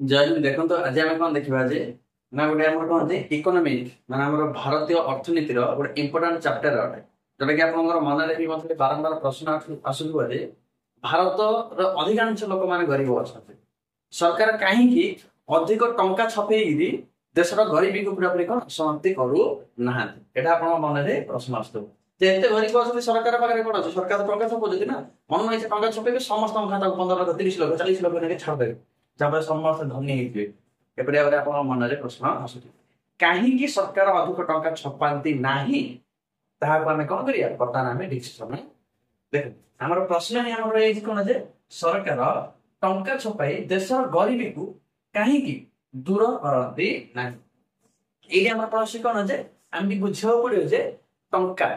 जय हिंद। देखो तो आज आम कौन देखा जे ना गोटे आम कौन जे इकोनोमी माने आम भारतीय अर्थनीति गोटे इंपोर्टाट चैप्टर अटे जोटा कि आप मन में भी मतलब बारंबार प्रश्न आसुवा जे भारत अधिकांश लोक मैंने गरीब अच्छा सरकार कहीं अधिक टंका छपेगी देशर गरीबी को पूरा पूरी कौन समाप्ति करू ना मन में प्रश्न आसत एते गरीब अच्छा सरकार पाखे कौन अच्छे सरकार तो टंका छपाउती ना मन इच्छा टंका छपेबे समस्त खाता 15 लाख 30 लाख 40 लाख नहीं छाड़देवे जहाँ समस्त धनी होते एपरि भाव आप मन में प्रश्न आस कहीं सरकार अधिक टंका छपाती ना आम कौन करिया बर्तमान आम डिस्कसन देख आम प्रश्न ही आम कौन जे सरकार टंका छपाई देशर गरीबी को कहीं दूर करती ना ये आम प्रश्न कौन जे आम बुझा पड़ो जे टंका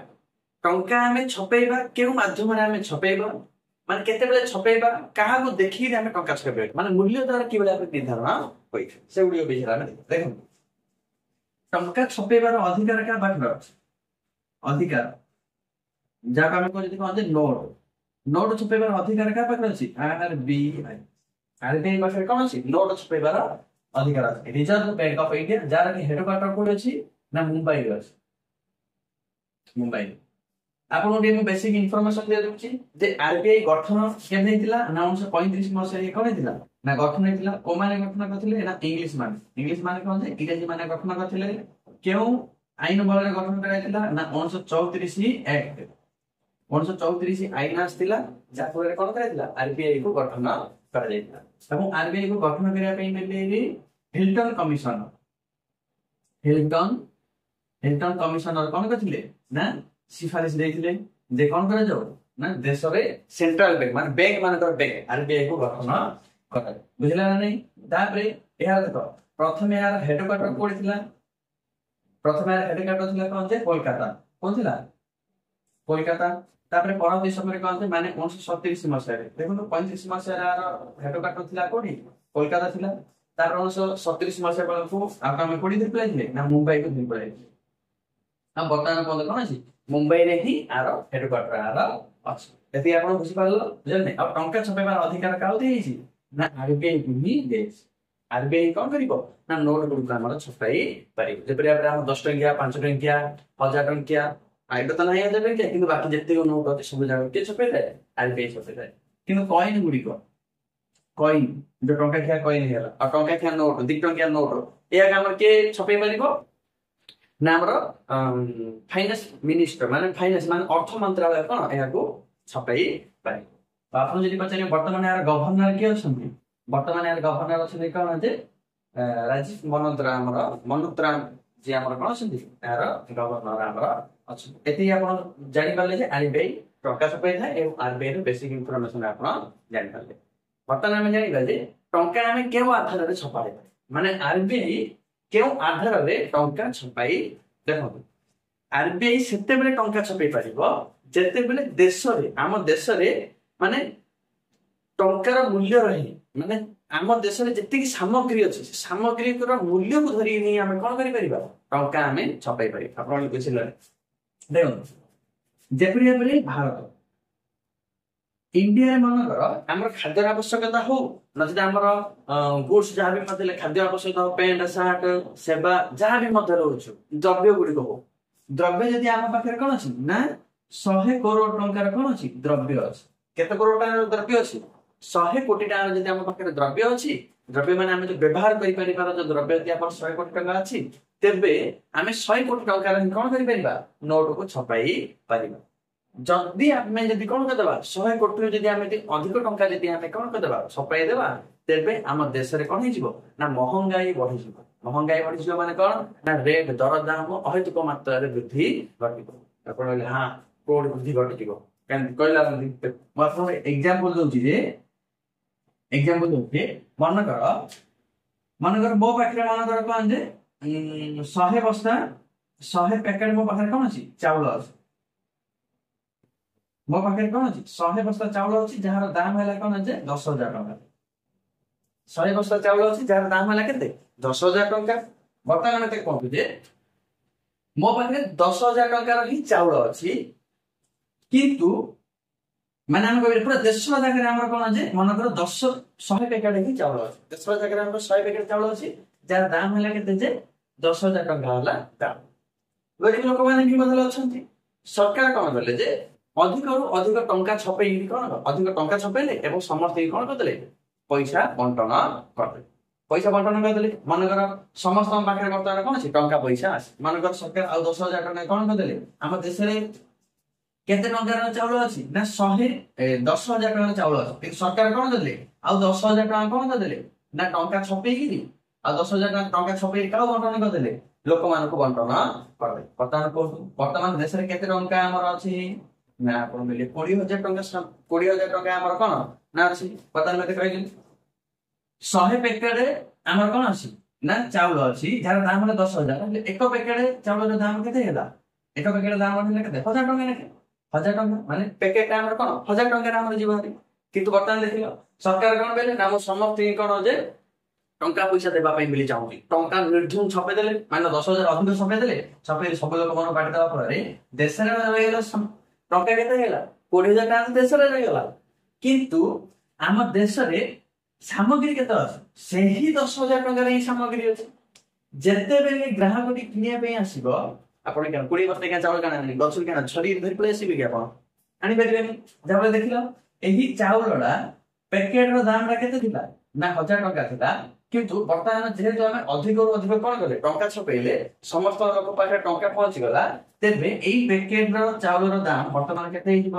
टंका आम छपेबा क्यों माध्यम आम छपेबा माने केते छपेबा क्या देखिए आम टंका छपेबा माने मूल्य द्वारा कि निर्धारण होई से गुडी विषय आम देखो टंका छपेबार अधिकार क्या पाखर अछि अधिकार जहाँ आम कहते नोट नोट छपेबार अधिकार क्या पाखर अछि आरबीआई आरबीआई पाखर कौन अछि नोट छपेबार अधिकार अछि reserve bank of India jar कि हेडक्वार्टर कोड अछि ना मुंबई रे अछि मुंबई आपन के बेसिक इनफॉरमेशन दे दूची जे आरबीआई गठन केने हितला ना 1935 मसिया कोन हितला ना गठन हितला ओ माने गठन करथिले ना इंग्लिश माने कोन जे इंग्लिश माने गठन करथिले केउ आईन बल रे गठन कराइतिला ना 1934 एक्ट 1934 आईन आस्तिला जा फल रे कोन कराइतिला आरबीआई को गठन करा जाइतिला ଏବଂ आरबीआई को गठन करिया पे नेले Hilton commission Hilton Hilton commissioner कोन करथिले ना सिफारिश देथिले जे कोन करा जाऊ ना देश रे सेंट्रल बैंक माने बैंक माने बैंक आरबीआई को गठन करा बुझला ना नहीं तापरे यार देखो प्रथम यार हेडक्वार्टर कोड थिला प्रथम यार हेडक्वार्टर थिला कोन जे कोलकाता कोन थिला कोलकाता तापरे परवर्ती समय कोन जे माने 1937 मसिया रे देखो 35 मसिया यार हेडक्वार्टर थिला कोडी कोलकाता थिला तार 1937 मसिया को आकामे कोडी दे प्लेले ना मुंबई को दे प्लेले हम वर्तमान कोन कोन अछि मुंबई रे ही आर हेडक्वार्टर आर अछि एति आपण बुझि पारलो बुझल नै अब टंका छपेबार अधिकार काउ देई छी ना आरबीआई को ही देस आरबीआई कोन करिवो ना नोट गुड हमर छपाई पारि जे पर हम 10 टंकिया 5 टंकिया 1000 टंकिया आइडो त नाही 1000 टंकिया किंतु बाकी जत्ते को नोट अछि सब जागा के छपेइ दे आरबीआई छपेइ दे किंतु कॉइन गुडी को कॉइन जो टंका किया कॉइन हेला आ टंका किया नोट 2 टंकिया नोट या हमर के छपेइ पारिबो ना हमर फाइनेंस मिनिस्टर माने फाइनेंस माने अर्थ मंत्रालय कोन एहाको छपाई पारि आपण जदि पछाने वर्तमान यार गवर्नर के अछन वर्तमान यार गवर्नर अछन कोन जे राजीव मनोत्राम जे हमर कोन अछन यार गवर्नर हमर अछन एति आपण जानि पाले जे आरबीआई टंका छपाई थाए एवं आरबीआई रो बेसिक इन्फॉर्मेशन आपण जानि पाले वर्तमान हम जानि जे टंका हम केउ आधार रे छपाई माने आरबीआई केउ आधार रे टंका छपाई देखो आरबीआई सेते बेले टंका छपाई पारिबो जेते बेले देश रे आम देश रे माने टंकार मूल्य रही माने आम देश रे जति सामग्री अछि सामग्री को मूल्य को धरि नै हम कोन करि परिबा टंका हम छपाई पारि आपण बुझिले देखो जेपरि एपरि भारत इंडिया मन कर हमर खाद्य आवश्यकता हो नजदे हमर गुड्स जहाँ भी मतलब खाद्य आवश्यकता हो पेंट शर्ट सेवा जहाँ भी मतलब रहउछु द्रव्य गुडी को द्रव्य जदि आम पाखरे कोन अछि ना 100 करोड़ टंकार कोन अछि द्रव्य अछि केते करोड़ टंकार द्रव्य अछि 100 कोटी टंकार जदि आम पाखरे द्रव्य अछि द्रव्य माने हम जो व्यवहार करि परिबार जो द्रव्य जदि अपन 100 कोटी टंका अछि तेबे आमे 100 कोटी टंकार कोन करि परिबा नोट को छपाई परिबा जदि आमे जदि कोन कर देबा 100 कोटी जदि आमे अधिक टंका जदि आमे कोन कर देबा छपाई देबा तेबे हम देश रे कोन हिजिबो ना महंगाई बढ़ि जिवो माने कोन ना रेट दर दाम अहेतुक मात्रा रे वृद्धि घटिबो आपण हां कोड वृद्धि घटिबो केन कहला म आपन एग्जांपल दोछि जे एग्जांपल दोछि मन कर मो पाखरे मन कर कोन जे 100 बस्ता 100 पैकेट मो पाखरे कोन अछि चावल अछि मो पाखरे कोन अछि 100 बस्ता चावल अछि जहार दाम हैला कोन जे 10000 टका 100 बस्ता चावल अछि जहार दाम हैला केते 10000 टका वर्तमान मते कोन जे मो पाखरे 10000 टका री चावल अछि किंतु ମାନେ ଆମେ କହିଲେ ପୁରା ଦେଶ ଜାଗାରେ ଆମର କଣ ଯେ ମନେକର 100 ପ୍ୟାକେଟ ହିଁ ଚାଉଳ ଅଛି, ଦେଶ ଜାଗାରେ ଆମର 100 ପ୍ୟାକେଟ ଚାଉଳ ଅଛି, ଯାହାର ଦାମ ହେଲା କେତେ ଯେ 10,000 ଟଙ୍କା ହେଲା ଦାମ। ଗରିବ ଲୋକମାନେ ବି ମଧ୍ୟ ଅଛନ୍ତି। ସରକାର କଣ କଲେ ଯେ ଅଧିକରୁ ଅଧିକ ଟଙ୍କା ଛପେଇକି କଣ ଅଧିକ ଟଙ୍କା ଛପେଇଲେ ଏବଂ ସମସ୍ତଙ୍କୁ କଣ କରିଦେଲେ ପଇସା ବଣ୍ଟନ କରିଦେଲେ। ପଇସା ବଣ୍ଟନ କରିଦେଲେ ମନେକର ସମସ୍ତଙ୍କ ପାଖରେ ବର୍ତ୍ତମାନ କଣ ଅଛି ଟଙ୍କା ପଇସା ଅଛି। ମନେକର ସରକାର ଆଉ 10,000 ଟଙ୍କା କଣ କରିଦେଲେ, ଆମ ଦେଶରେ କେତେ ଟଙ୍କାର ଚାଉଳ ଅଛି ନା 10,000 ଟଙ୍କାର ଚାଉଳ ଅଛି, କିନ୍ତୁ ସରକାର କଣ କରିଦେଲେ ଆଉ 10,000 ଟଙ୍କା କଣ କରିଦେଲେ ନା ଟଙ୍କା ଛପେଇକିରି ଆଉ 10,000 ଟଙ୍କା ଛପେଇକି କାହାକୁ ବଣ୍ଟନ କରିଦେଲେ, ଲୋକମାନଙ୍କୁ ବଣ୍ଟନ କରିଦେଲେ। ବର୍ତ୍ତମାନ ଦେଶରେ କେତେ ଟଙ୍କା ଆମର ଅଛି ନା ଆପଣ କହିଲେ 20,000 ଟଙ୍କା, 20,000 ଟଙ୍କା ଆମର କଣ ନା ଅଛି। ବର୍ତ୍ତମାନ ମତେ କହିଲେ 100 ପ୍ୟାକେଟ ଆମର କଣ ଅଛି ନା ଚାଉଳ ଅଛି, ଯାହାର ଦାମ ହେଲା 10,000, ହେଲେ ଏକ ପ୍ୟାକେଟ ଚାଉଳର ଦାମ କେତେ ହେଲା, ଏକ ପ୍ୟାକେଟ ଦାମ ହେଲା କେତେ 1,000 ଟଙ୍କା ଲେଖେ, 1,000 ଟଙ୍କା ମାନେ ପ୍ୟାକେଟ ଆମର କଣ 1,000 ଟଙ୍କାରେ ଆମର ଯିବ। କିନ୍ତୁ ବର୍ତ୍ତମାନ ଦେଖିଲ ସରକାର କଣ କହିଲେ ନା ମୁଁ ସମସ୍ତଙ୍କୁ କଣ ଯେ ଟଙ୍କା ପଇସା ଦେବା ପାଇଁ ବୋଲି ଚାହୁଁଛି, ଟଙ୍କା ନିର୍ଦ୍ଧୁମ ଛପେଇ ଦେଲେ, ମାନେ 10,000 ଅଧିକ ଛପେଇ ଦେଲେ, ଛପେଇ ସବୁ ଲୋକ ମନ ବାଣ୍ଟି ଦେବା ଫଳରେ ଦେଶରେ ରହିଗଲା ଟଙ୍କା କେତେ ହେଇଗଲା 20,000 ଟଙ୍କା ଦେଶରେ ରହିଗଲା। କିନ୍ତୁ ଆମ ଦେଶରେ ସାମଗ୍ରୀ କେତେ ଅଛି, ସେହି 10,000 ଟଙ୍କାରେ ହିଁ ସାମଗ୍ରୀ ଅଛି। ଯେତେବେଳେ ଗ୍ରାହକଟି କିଣିବା ପାଇଁ ଆସିବ, ଆପଣ କେন 20 ବର୍ଷ ଟଙ୍କା ଚାଉଳ କାଣା ଆଣିବେ, ଗଛରୁ କାଣା ଛଡି ଧରି ପଳେଇ ଆସିବେ କି ଆପଣ, ଆଣିପାରିବେନି। ଯାହାଫଳରେ ଦେଖିଲ ଏହି ଚାଉଳଟା ପ୍ୟାକେଟର ଦାମଟା କେତେ ଥିଲା ନା 1,000 ଟଙ୍କା ଥିଲା, କିନ୍ତୁ ବର୍ତ୍ତମାନ ଯେହେତୁ ଆମେ ଅଧିକରୁ ଅଧିକ କଣ କଲେ ଟଙ୍କା ଛପେଇଲେ, ସମସ୍ତ ଲୋକ ପାଖରେ ଟଙ୍କା ପହଞ୍ଚିଗଲା, ତେବେ ଏଇ ପ୍ୟାକେଟର ଚାଉଳର ଦାମ ବର୍ତ୍ତମାନ କେତେ ହେଇଯିବ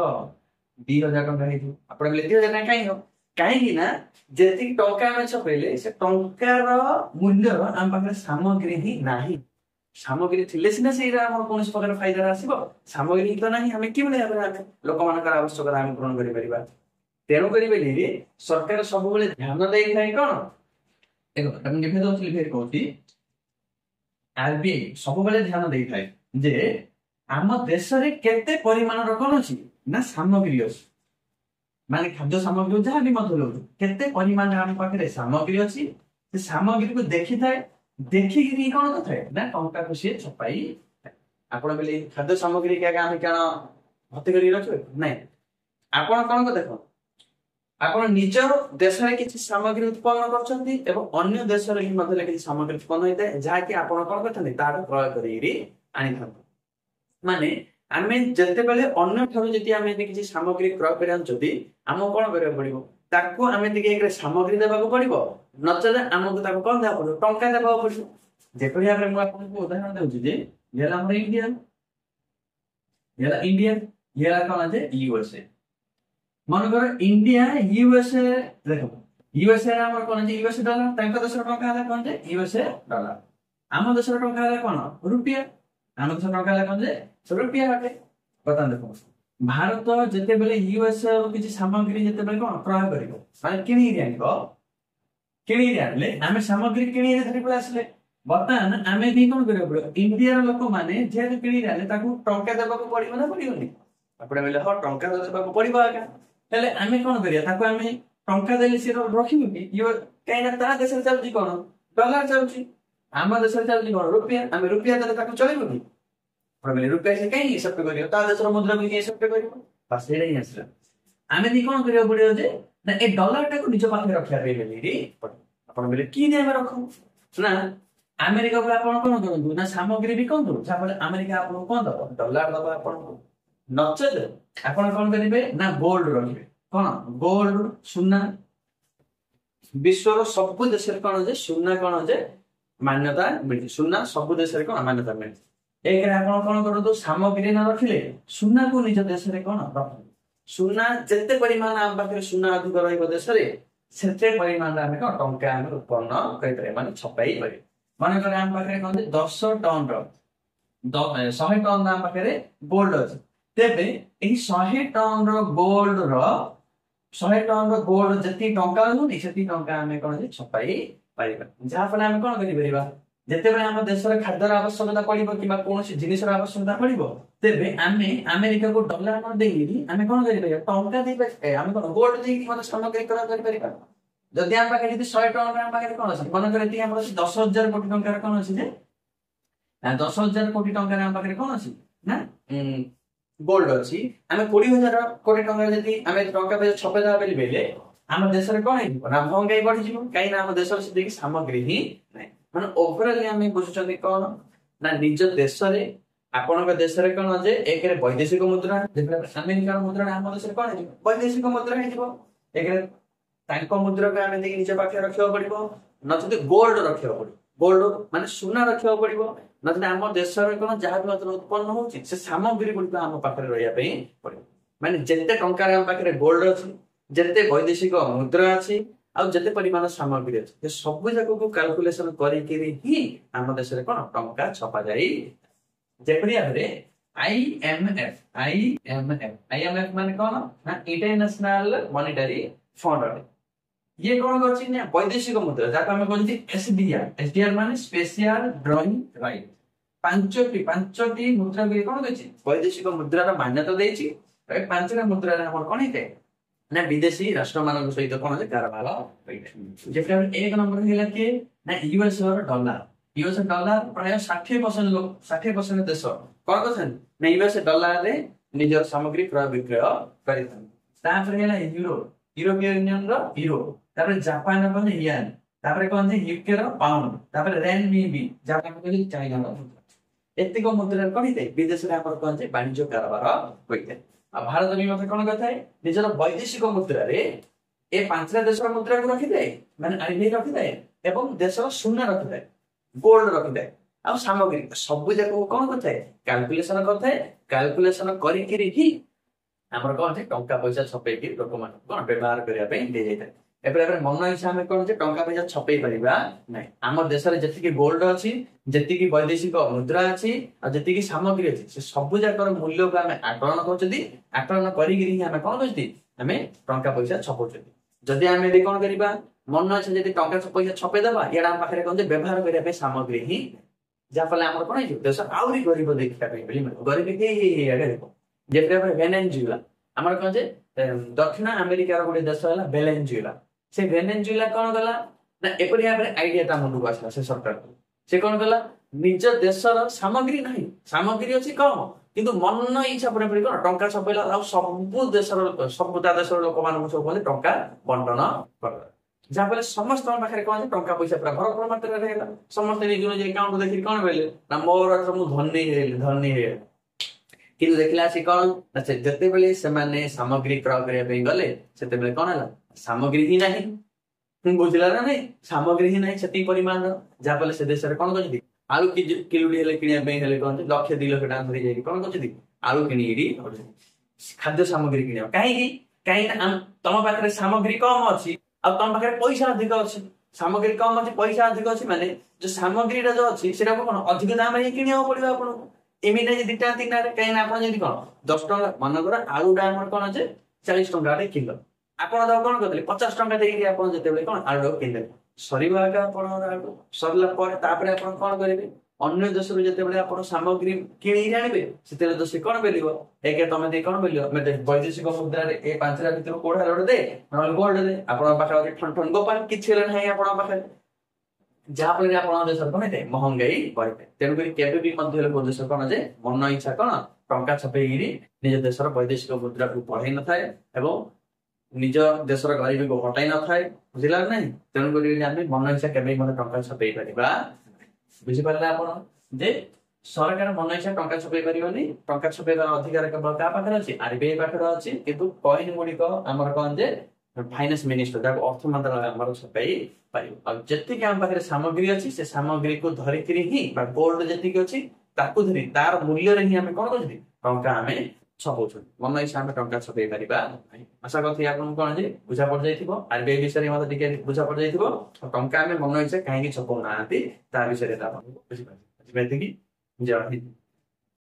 2,000 ଟଙ୍କା ହେଇଯିବ। ଆପଣ କହିଲେ 2,000 ଟଙ୍କା କାହିଁ ହବ, କାହିଁକି ନା ଯେତିକି ଟଙ୍କା ଆମେ ଛପେଇଲେ ସେ ଟଙ୍କାର ମୂଲ୍ୟର ଆମ ପାଖରେ ସାମଗ୍ରୀ ହିଁ ନାହିଁ। ସାମଗ୍ରୀ ଥିଲେ ସିନା ସେଇଟା ଆମର କୌଣସି ପ୍ରକାର ଫାଇଦା ଆସିବ, ସାମଗ୍ରୀ ତ ନାହିଁ, ଆମେ କିଭଳି ଭାବରେ ଆମେ ଲୋକମାନଙ୍କର ଆବଶ୍ୟକତା ଆମେ ପୂରଣ କରିପାରିବା। ତେଣୁ କରିବେନି ସରକାର ସବୁବେଳେ ଧ୍ୟାନ ଦେଇଥାଏ କଣ, ଦେଖ ମୁଁ ନିଭେଦ କହୁଛି ଆରବିଆଇ ସବୁବେଳେ ଧ୍ୟାନ ଦେଇଥାଏ ଯେ ଆମ ଦେଶରେ କେତେ ପରିମାଣର କଣ ଅଛି ନା ସାମଗ୍ରୀ ଅଛି, ମାନେ ଖାଦ୍ୟ ସାମଗ୍ରୀ ଯାହା ବି ମଧ୍ୟ ରହୁଛି କେତେ ପରିମାଣରେ ଆମ ପାଖରେ ସାମଗ୍ରୀ ଅଛି, ସେ ସାମଗ୍ରୀକୁ ଦେଖିଥାଏ, ଦେଖିକିରି କଣ କରିଥାଏ ନା ଟଙ୍କାକୁ ସିଏ ଛପାଇ। ଆପଣ କହିଲେ ଖାଦ୍ୟ ସାମଗ୍ରୀ ଆମେ କଣ ଭର୍ତ୍ତି କରିକି ରଖିବେ ନାଇଁ, ଆପଣ କଣ ଦେଖ ଆପଣ ନିଜ ଦେଶରେ କିଛି ସାମଗ୍ରୀ ଉତ୍ପନ୍ନ କରୁଛନ୍ତି ଏବଂ ଅନ୍ୟ ଦେଶରେ ମଧ୍ୟ କିଛି ସାମଗ୍ରୀ ଉତ୍ପନ୍ନ ହୋଇଥାଏ, ଯାହାକି ଆପଣ କଣ କରିଥାନ୍ତି ତାହାକୁ କ୍ରୟ କରିକି ଆଣିଥାନ୍ତି। ମାନେ ଆମେ ଯେତେବେଳେ ଅନ୍ୟ ଠାରୁ ଯଦି ଆମେ କିଛି ସାମଗ୍ରୀ କ୍ରୟ କରି ଆଣୁଛନ୍ତି, ଆମକୁ କଣ କରିବାକୁ ପଡିବ, ତାକୁ ଆମେ ଟିକେ ସାମଗ୍ରୀ ଦେବାକୁ ପଡିବ, ନଚେତ ଆମକୁ ତାକୁ କଣ ଦେବାକୁ ପଡିବ ଟଙ୍କା ଦେବାକୁ ପଡିବ। ଯେପରି ଭାବରେ ମୁଁ ଆପଣଙ୍କୁ ଉଦାହରଣ ଦେଉଛି ଯେ ଇଏ ହେଲା ଆମର ଇଣ୍ଡିଆ, ଇଏ ହେଲା କଣ ଯେ ୟୁଏସଏ। ମନେକର ଇଣ୍ଡିଆ ୟୁଏସଏ, ଦେଖ ୟୁଏସଏ ଆମର କଣ ଯେ ୟୁଏସଏ ଡଲାର, ତାଙ୍କ ଦେଶର ଟଙ୍କା ହେଲା କଣ ଯେ ୟୁଏସଏ ଡଲାର, ଆମ ଦେଶର ଟଙ୍କା ହେଲା କଣ ରୁପିଆ, ଆମ ଦେଶର ଟଙ୍କା ହେଲା କଣ ଯେ ରୁପିଆ ଅଟେ। ବର୍ତ୍ତମାନ ଦେଖ ଭାରତ ଯେତେବେଳେ ୟୁଏସଏ କିଛି ସାମଗ୍ରୀ ଯେତେବେଳେ କଣ କ୍ରୟ କରିବ, ମାନେ କିଣିକି ଆଣିବ, କିଣିକି ଆଣିଲେ ଆମେ ସାମଗ୍ରୀ କିଣିକି ଧରି ପଳେଇ ଆସିଲେ, ବର୍ତ୍ତମାନ ଆମେ ବି କଣ କରିବାକୁ ପଡିବ, ଇଣ୍ଡିଆର ଲୋକମାନେ ଯେହେତୁ କିଣିକି ଆଣିଲେ ତାକୁ ଟଙ୍କା ଦେବାକୁ ପଡିବ ନା ପଡିବନି, ଆପଣ କହିଲେ ହଁ ଟଙ୍କା ଦେବାକୁ ପଡିବ ଆଜ୍ଞା, ହେଲେ ଆମେ କଣ କରିବା, ତାକୁ ଆମେ ଟଙ୍କା ଦେଲେ ସିଏ ରଖିବୁ କି, କାହିଁକି ନା ତା ଦେଶରେ ଚାଲୁଛି କଣ ଡଲାର ଚାଲୁଛି, ଆମ ଦେଶରେ ଚାଲୁଛି କଣ ରୁପିଆ, ଆମେ ରୁପିଆ ଦେଲେ ତାକୁ ଚଳିବ କି, ରୁପିଆ ସେ କାହିଁକି ଏକ୍ସେପ୍ଟ କରିବ, ତା ଦେଶର ମୁଦ୍ରାକୁ ଏକ୍ସେପ୍ଟ କରିବ, ବାସ୍ ସେଇଟା ହିଁ ଆସିଲା। ଆମେ ବି କଣ କରିବାକୁ ପଡିବ ଯେ ନା ଏ ଡଲାର ଟାକୁ ନିଜ ପାଖରେ ରଖିବା ପାଇଁ ବୋଲି ଆପଣ କହିଲେ କି ଆମେ ରଖୁ ନା ଆମେରିକାକୁ ଆପଣ କଣ କରନ୍ତୁ ନା ସାମଗ୍ରୀ ବିକନ୍ତୁ, ଯାହାଫଳରେ ଆମେରିକା ଆପଣଙ୍କୁ କଣ ଦବ ଡଲାର ଦବ ଆପଣଙ୍କୁ, ନଚେତ ଆପଣ କଣ କରିବେ ନା ଗୋଲ୍ଡ ରଖିବେ, କଣ ଗୋଲ୍ଡ ସୁନା, ବିଶ୍ୱର ସବୁ ଦେଶରେ କଣ ଯେ ସୁନା କଣ ଯେ ମାନ୍ୟତା ମିଳିଛି, ସୁନା ସବୁ ଦେଶରେ କଣ ମାନ୍ୟତା ମିଳିଛି। ଏକରେ ଆପଣ କଣ କରନ୍ତୁ ସାମଗ୍ରୀ ନ ରଖିଲେ ସୁନାକୁ ନିଜ ଦେଶରେ କଣ ରଖନ୍ତୁ, ସୁନା ଯେତେ ପରିମାଣ ଆମ ପାଖରେ ସୁନା ଅଧିକ ରହିବ ଦେଶରେ ସେତେ ପରିମାଣରେ ଆମେ କଣ ଟଙ୍କା ଆମେ ଉତ୍ପନ୍ନ କରିପାରିବା, ମାନେ ଛପାଇ ପାରିବା। ମନେକର ଆମ ପାଖରେ କଣ 10 ଟନ ର 100 ଟନ ଆମ ପାଖରେ ଗୋଲ୍ଡ ଅଛି, ତେବେ ଏହି 100 ଟନ ର ଗୋଲ୍ଡ ଯେତିକି ଟଙ୍କା ହଉନି ସେତିକି ଟଙ୍କା ଆମେ କଣ ଛପାଇ ପାରିବା, ଯାହାଫଳରେ ଆମେ କଣ କରିପାରିବା, ଯେତେବେଳେ ଆମ ଦେଶରେ ଖାଦ୍ୟର ଆବଶ୍ୟକତା ପଡିବ କିମ୍ବା କୌଣସି ଜିନିଷର ଆବଶ୍ୟକତା ପଡିବ, ତେବେ ଆମେ ଆମେରିକାକୁ ଡଲାର ନ ଦେଇକି ଆମେ କଣ କରିପାରିବା ଟଙ୍କା ଦେଇପାରିବା, ଆମେ କଣ ଗୋଲ୍ଡ ଦେଇକି ମଧ୍ୟ ସାମଗ୍ରୀ କ୍ରୟ କରିପାରିବା। ଯଦି ଆମ ପାଖରେ ଯଦି 100 ଟଙ୍କା ଆମ ପାଖରେ କଣ ଅଛି, ମନେକର ଏଠି ଆମର 10,000 କୋଟି ଟଙ୍କାର କଣ ଅଛି ଯେ 10,000 କୋଟି ଟଙ୍କାରେ ଆମ ପାଖରେ କଣ ଅଛି ନା गोल्ड अच्छी आम 20,000 कोटी टंका जदि आम टंका पैसा छपेदेवा बेले आम देश में कौन ना महंगाई बढ़ी कहीं आम देश से सामग्री ही ना मैंने ओभरअली आम बुझुं कौन ना निज देश आपण देश में कौन जे एक वैदेशिक मुद्रा अमेरिकार मुद्रा आम देश कौन वैदेशिक मुद्रा एक मुद्रा को आम निज पाखे रखा पड़ो नचेत गोल्ड रखा पड़ो गोल्ड माने सुना रखा पड़ो नचेत आम देश कौन जहाँ भी उत्पन्न हो सामग्री गुड़िक आम पाखे रही पड़ो माने जिते टंकार आम पाखे गोल्ड अच्छी जिते वैदेशिक मुद्रा अच्छी आउ जिते परिमाण सामग्री अच्छे सब जाक को कैलकुलेशन करी आम देश में कौन टंका छपा जाए जेपरी भाव आईएमएफ माने कौन ना इंटरनेशनल मॉनेटरी फंड अटे ये कौन कर वैदेशिक मुद्रा जहाँ आम कहते एसडीआर माने स्पेशल ड्रॉइंग राइट पांचटी मुद्रा को कौन कर वैदेशिक मुद्रार मान्यता देती पांचटा मुद्रा कौन होता है ना विदेशी राष्ट्र मान सहित कौन कारबार एक नंबर है किए ना यूएस डॉलर प्राय 60% देश कौन कर ना यूएस डॉलर रे निजर सामग्री क्रय विक्रय कर यूरोपियन यूनियन यूरो जापान कौन येन कौन यूके पाउंड रेनमिनबी जहाँ चाइना एतिक मुद्रा कौन होता है विदेश में कौन वाणिज्य कारबार होता है भारत भी मतलब कौन करता है निजर वैदेशिक मुद्रा रे ए पांचटा देश मुद्रा को रखी थाए माने आरबीआई रखी थाए एवं देशर सुना रखी थाए गोल्ड रखी थाए आ सामग्री सब जाक कौन करता है कैलकुलेशन करता है कैलकुलेशन करी आमर कौन टंका पैसा छपे लोक मान कौन व्यवहार करने दे जाए एपरे मन इच्छा आम कौन टंका पैसा छपे पारा ना आम देश में जी गोल्ड अच्छी जी वैदेशिक मुद्रा अच्छी और जी सामग्री अच्छी से सब जाकर मूल्य को आम आकलन करकलन करें कौन कर टंका पैसा छपाऊँ जदि आम कौन करवा मन इच्छा जी टंका पैसा छपेदेवा इे आम पाखे कौन व्यवहार करने सामग्री ही जहाँफल आम कौन देश आहरी गरीब देखा गरीब देख जैसे वेनेजुएला आम कौन दक्षिण अमेरिकार गोटे देश है वेनेजुएला से वेनेजुएला कौन कला ना एपरी भाव आईडिया मुंड को आसला से सरकार को से कौन कला निज देशर सामग्री ना सामग्री अच्छी कम किंतु मन इच्छा पूरा कौन टंका छपेला सब देशर सब देश लोक मान सब कहते टंका बंटन कर जहाँफल समस्त पाखे कौन टंका पैसा पूरा भरपूर मात्रा समस्त निज निज अकाउंट देखिए कौन बोले ना मोर धनी है कि देखला सी कौन जिते बड़े से सामग्री क्रय करने गले से कौन है सामग्री ही नहीं बुझला ना नहीं सामग्री ही नहीं से परिमाण जहाँफल से देश कौन कर आलू किलोटी किणा कौन लक्ष 2 लाख टका धरी जाए कौन कर आलू कि खाद्य सामग्री कि कहीं तुम पाखे सामग्री कम अच्छी आ तुम पाखे पैसा अधिक अच्छी सामग्री कम अच्छी पैसा अधिक अच्छी माने जो सामग्री जो अच्छी से कौन अधिक दाम किणा पड़ो आपको एमती 2 3 कहीं आप कौन 10 टका मनकर आलूटा कौन अच्छे 40 टका किलो आप कौन करते 50 टका देखिए आप जो कौन आलू किनदे सरवा आलू सरला कौन करेंगे अन्य देश जो सामग्री किणी आने से कौन बेल एक तुम कौन बेल वैदेशिक मुद्रा ए 5टा भर कोड़ा लोड दे ना गोल्ड दे पाखे ठन ठन गोपाल किसी पाखे जहाँफल आप देश कौन है महंगाई बढ़े तेणुक लोक देश कौन जे मन इच्छा कौन टंका छपेगी निज देशर वैदेशिक मुद्रा को बढ़ाई न थाए निज देशर गरीबी को हटाई न थाए बुझला ना तेणुक मन इच्छा के टंका छपे पार बुझीपारे आप सरकार मन इच्छा टंका छपे पारे टंका छपेबार अधिकार केवल क्या पाखे अच्छी आरबीआई पाखे अच्छी किंतु कॉइन गुड़िक आमर कौन जे फाइनेंस मिनिस्टर जहाँ अर्थ मंत्रालय छपाई पार जी आम पाखे सामग्री अच्छी से सामग्री को धरिक ही गोल्ड जी अच्छी धरी तार मूल्य ही आम कौन कर टंका आम छपाऊ मन इच्छा आम टंका छपे पार आशा करती आपको कौन जे बुझा पड़ जाइए आरबीआई विषय में मतलब बुझा पड़ जाइए टंका आम मन इच्छा कहीं छपाऊ ना विषय बुझीपारे कि जय हिंद।